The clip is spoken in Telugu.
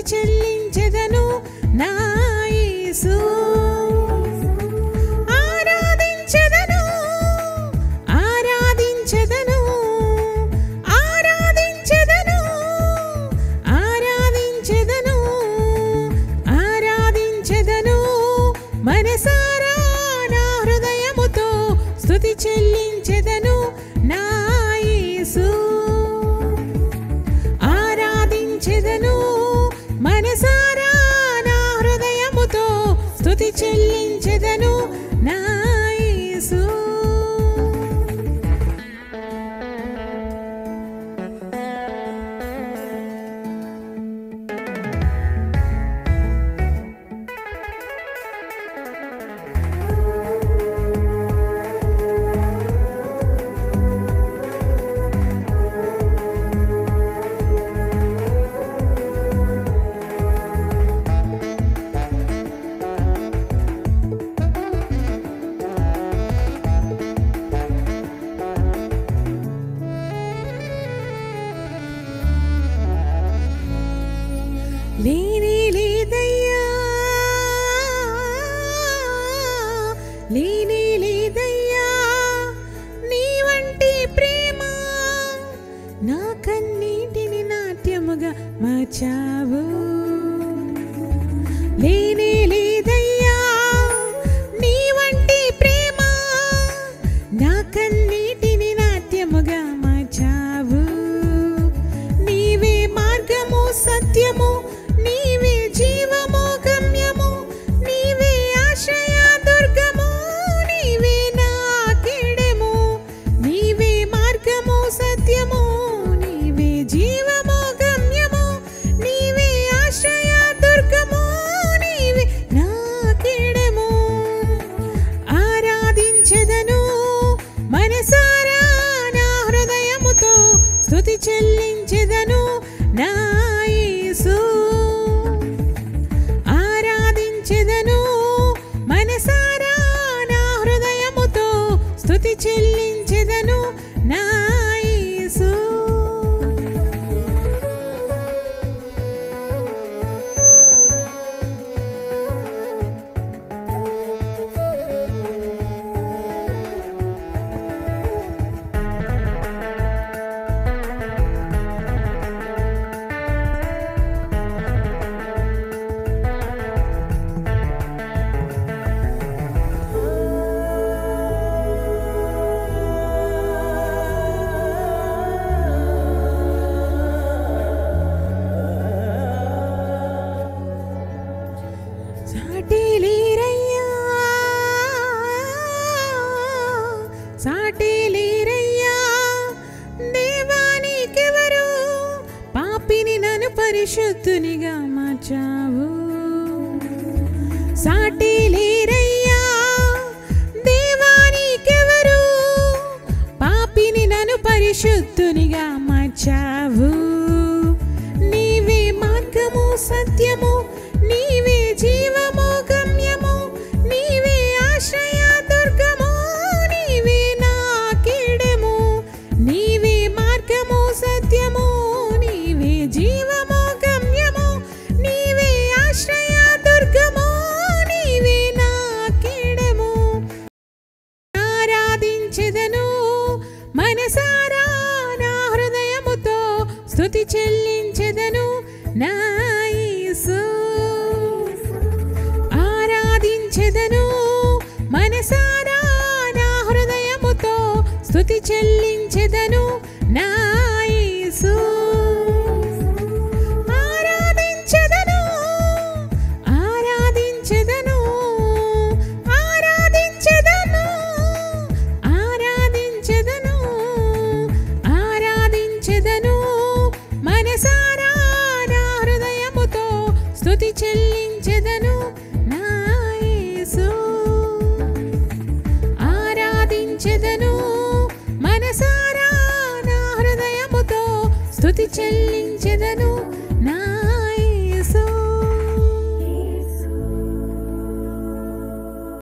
చెల్లించెదను నా యేసు ఆరాధించెదను ఆరాధించెదను ఆరాధించెదను ఆరాధించెదను ఆరాధించెదను మనసారా నా హృదయముతో స్తుతి చెల్లించెదను నా యేసు ఆరాధించెదను మనసారా నా హృదయముతో స్తుతి చెల్లించెదను నా యేసు లేనే లేదయ్యా లేనే లేదయ్యా నీ వంటి ప్రేమ నా కన్నీటిని నాట్యముగా మార్చావు లేనే లేదయ్యా నీ వంటి ప్రేమ నా కన్నీటిని నాట్యముగా మార్చావు నీవే మార్గము సత్యము నీవే జీవము గమ్యము నీవే ఆశ్రయ దుర్గము నీవే నా కిడము నీవే మార్గము సత్యము నీవే జీవము గమ్యము నీవే ఆశ్రయ దుర్గము నీవే నా కిడము ఆరాధించెదను మనసారా నా హృదయముతో స్తుతి చెల్లించెదను నా యేసు ఆరాధించెదను మనసారా నా హృదయముతో స్తుతి చెల్లించెదను నా యేసు సాటి లేరయ్యా దేవానికెవరు పాపిని నన్ను పరిశుద్ధునిగా మార్చావు సాటి లేరయ్యా దేవానికెవరు పాపిని నన్ను పరిశుద్ధునిగా మార్చావు నీవే మార్గము సత్యము నీవే జీవము గమ్యము నీవే ఆశ్రయ దుర్గము నీవే నా కిడము నీవే మార్గము సత్యము నీవే జీవము గమ్యము నీవే ఆశ్రయ దుర్గము నీవే నా కిడము ఆరాధించెదను మనసారా నా హృదయముతో స్తుతి చెల్లించెదను నా యేసు ఆరాధించెదను మనసారా నా హృదయముతో స్తుతి చెల్లించెదను నా యేసు ఆరాధించెదను ఆరాధించెదను ఆరాధించెదను ఆరాధించెదను ఆరాధించెదను మనసారా నా హృదయముతో స్తుతి చెల్లించెదను నా యేసు ఆరాధించెదను మనసారా నా హృదయముతో స్తుతి చెల్లించెదను